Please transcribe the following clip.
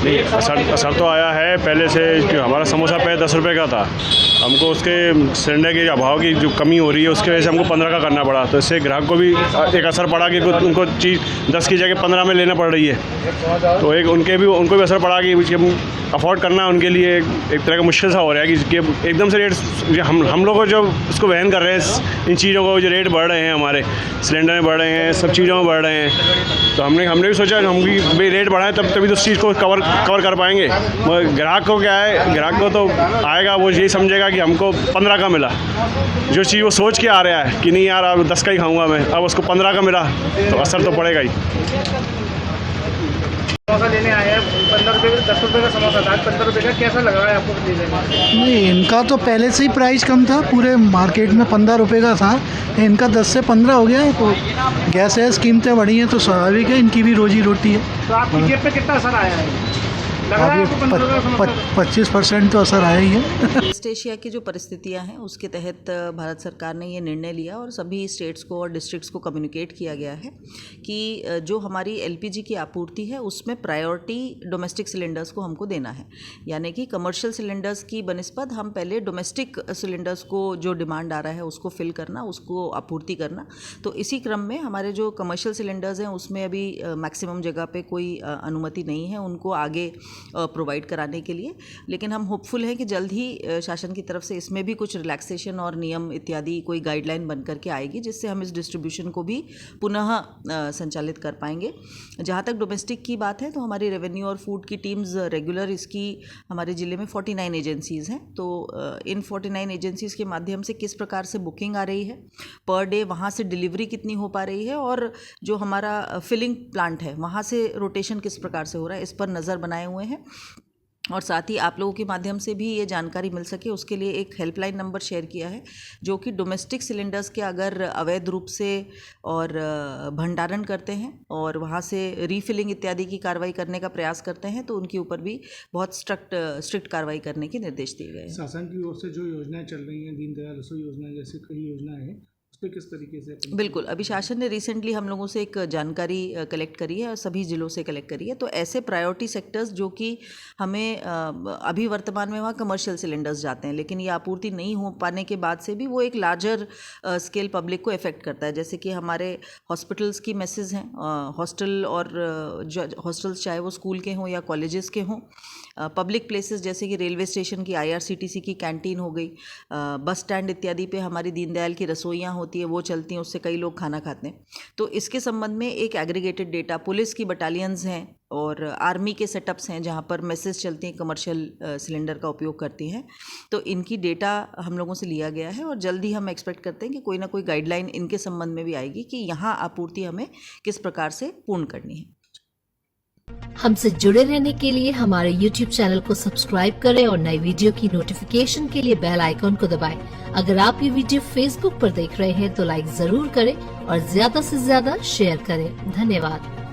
नहीं, असर तो आया है पहले से। हमारा समोसा पहले 10 रुपये का था, हमको उसके सिलेंडर के अभाव की जो कमी हो रही है उसकी वजह से हमको 15 का करना पड़ा। तो इससे ग्राहक को भी एक असर पड़ा कि उनको चीज़ 10 की जगह 15 में लेना पड़ रही है। तो एक उनको भी असर पड़ा कि अफोर्ड करना उनके लिए एक तरह का मुश्किल सा हो रहा है कि एकदम से रेट हम लोग जो इसको वहन कर रहे हैं, इन चीज़ों को जो रेट बढ़ रहे हैं, हमारे सिलेंडर में बढ़ रहे हैं, सब चीज़ों में बढ़ रहे हैं। तो हमने भी सोचा हम भी भाई रेट बढ़ाएं तभी तो उस चीज़ को कवर कर पाएंगे। मगर ग्राहक को क्या है, ग्राहक को तो आएगा वो यही समझेगा कि हमको 15 का मिला। जो चीज़ वो सोच के आ रहा है कि नहीं यार अब 10 का ही खाऊंगा मैं, अब उसको 15 का मिला तो असर तो पड़ेगा ही। समोसा लेने आए हैं, 15 रुपये का 10 रुपये का समोसा था, 15 रुपये का। कैसा लग रहा है आपको लेने में? नहीं, इनका तो पहले से ही प्राइस कम था, पूरे मार्केट में 15 रुपये का था, इनका 10 से 15 हो गया है। तो गैस कीमतें बढ़ी हैं तो स्वाभाविक है इनकी भी रोजी रोटी है। तो आपकी जेब पे कितना असर आया है? लग रहा है आपको 15 रुपये का समोसा? 25% तो असर आया ही है। ईस्ट एशिया की जो परिस्थितियां हैं उसके तहत भारत सरकार ने ये निर्णय लिया और सभी स्टेट्स को और डिस्ट्रिक्ट्स को कम्युनिकेट किया गया है कि जो हमारी एलपीजी की आपूर्ति है उसमें प्रायोरिटी डोमेस्टिक सिलेंडर्स को हमको देना है। यानी कि कमर्शियल सिलेंडर्स की बनिस्बत हम पहले डोमेस्टिक सिलेंडर्स को जो डिमांड आ रहा है उसको फिल करना, उसको आपूर्ति करना। तो इसी क्रम में हमारे जो कमर्शियल सिलेंडर्स हैं उसमें अभी मैक्सिमम जगह पे कोई अनुमति नहीं है उनको आगे प्रोवाइड कराने के लिए। लेकिन हम होपफुल हैं कि जल्द ही शासन की तरफ से इसमें भी कुछ रिलैक्सेशन और नियम इत्यादि कोई गाइडलाइन बन करके आएगी जिससे हम इस डिस्ट्रीब्यूशन को भी पुनः संचालित कर पाएंगे। जहाँ तक डोमेस्टिक की बात है तो हमारी रेवेन्यू और फूड की टीम्स रेगुलर इसकी हमारे ज़िले में 49 एजेंसीज़ हैं। तो इन 49 एजेंसीज़ के माध्यम से किस प्रकार से बुकिंग आ रही है पर डे, वहाँ से डिलीवरी कितनी हो पा रही है और जो हमारा फिलिंग प्लांट है वहाँ से रोटेशन किस प्रकार से हो रहा है, इस पर नज़र बनाए हुए हैं। और साथ ही आप लोगों के माध्यम से भी ये जानकारी मिल सके उसके लिए एक हेल्पलाइन नंबर शेयर किया है जो कि डोमेस्टिक सिलेंडर्स के अगर अवैध रूप से और भंडारण करते हैं और वहाँ से रीफिलिंग इत्यादि की कार्रवाई करने का प्रयास करते हैं तो उनके ऊपर भी बहुत स्ट्रिक्ट कार्रवाई करने के निर्देश दिए गए हैं। शासन की ओर से जो योजनाएं चल रही हैं, दीनदयाल रसोई योजना जैसी कई योजनाएं हैं, उस पर किस तरीके से? बिल्कुल, अभी शासन ने रिसेंटली हम लोगों से एक जानकारी कलेक्ट करी है और सभी ज़िलों से कलेक्ट करी है। तो ऐसे प्रायोरिटी सेक्टर्स जो कि हमें अभी वर्तमान में वहाँ कमर्शियल सिलेंडर्स जाते हैं लेकिन ये आपूर्ति नहीं हो पाने के बाद से भी वो एक लार्जर स्केल पब्लिक को इफ़ेक्ट करता है। जैसे कि हमारे हॉस्पिटल्स की मेसेज हैं, हॉस्टल और हॉस्टल्स चाहे वो स्कूल के हों या कॉलेजेस के हों, पब्लिक प्लेसेस जैसे कि रेलवे स्टेशन की IRCTC की कैंटीन हो गई, बस स्टैंड इत्यादि पे हमारी दीनदयाल की रसोइयाँ होती है वो चलती हैं, उससे कई लोग खाना खाते हैं। तो इसके संबंध में एक एग्रीगेटेड डेटा, पुलिस की बटालियंस हैं और आर्मी के सेटअप्स हैं जहाँ पर मैसेज चलती हैं, कमर्शियल सिलेंडर का उपयोग करती हैं। तो इनकी डेटा हम लोगों से लिया गया है और जल्द ही हम एक्सपेक्ट करते हैं कि कोई ना कोई गाइडलाइन इनके संबंध में भी आएगी कि यहाँ आपूर्ति हमें किस प्रकार से पूर्ण करनी है। हमसे जुड़े रहने के लिए हमारे YouTube चैनल को सब्सक्राइब करें और नई वीडियो की नोटिफिकेशन के लिए बेल आइकॉन को दबाएं। अगर आप ये वीडियो Facebook पर देख रहे हैं तो लाइक जरूर करें और ज्यादा से ज्यादा शेयर करें। धन्यवाद।